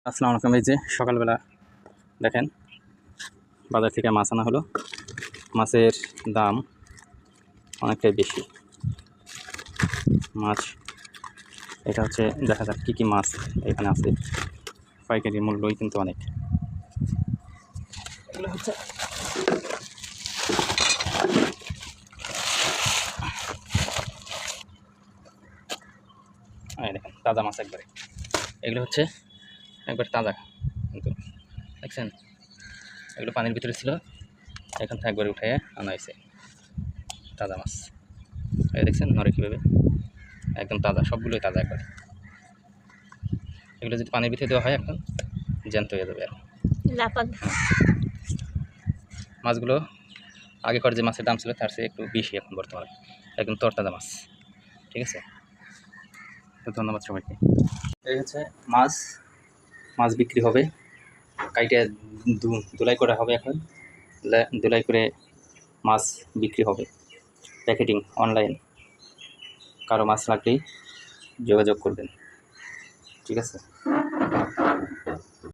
আসসালামু আলাইকুম। এই যে সকালবেলা দেখেন বাজার থেকে মাছ আনা হলো। মাছের দাম অনেকটাই বেশি। মাছ এটা হচ্ছে দেখা যাক কী কী মাছ এখানে আছে। পাইকারি মূল্যই কিন্তু অনেক। এগুলো হচ্ছে দেখেন তাজা মাছ একবারে। এগুলো হচ্ছে একবার তাজা, কিন্তু দেখছেন এগুলো পানির ভিতরে ছিল, এখন তো একবারে উঠে আনা হয়েছে তাজা মাছ। এই দেখছেন নরে কীভাবে একদম তাজা, সবগুলোই তাজা একবারে। এগুলো যদি পানির ভিতরে দেওয়া হয় এখন জ্যান্ত হয়ে যাবে। আর মাছগুলো আগেকার যে মাছের দাম ছিল তার চেয়ে একটু বেশি এখন বর্তমানে, একদম তরতাজা মাছ। ঠিক আছে, তো ধন্যবাদ সবাইকে। এই হচ্ছে মাছ, মাছ বিক্রি হবে, কাইটে ধুলাই করা হবে। এখন ধুলাই করে মাছ বিক্রি হবে, প্যাকেটিং অনলাইন। কারো মাছ লাগলেই যোগাযোগ করবেন, ঠিক আছে।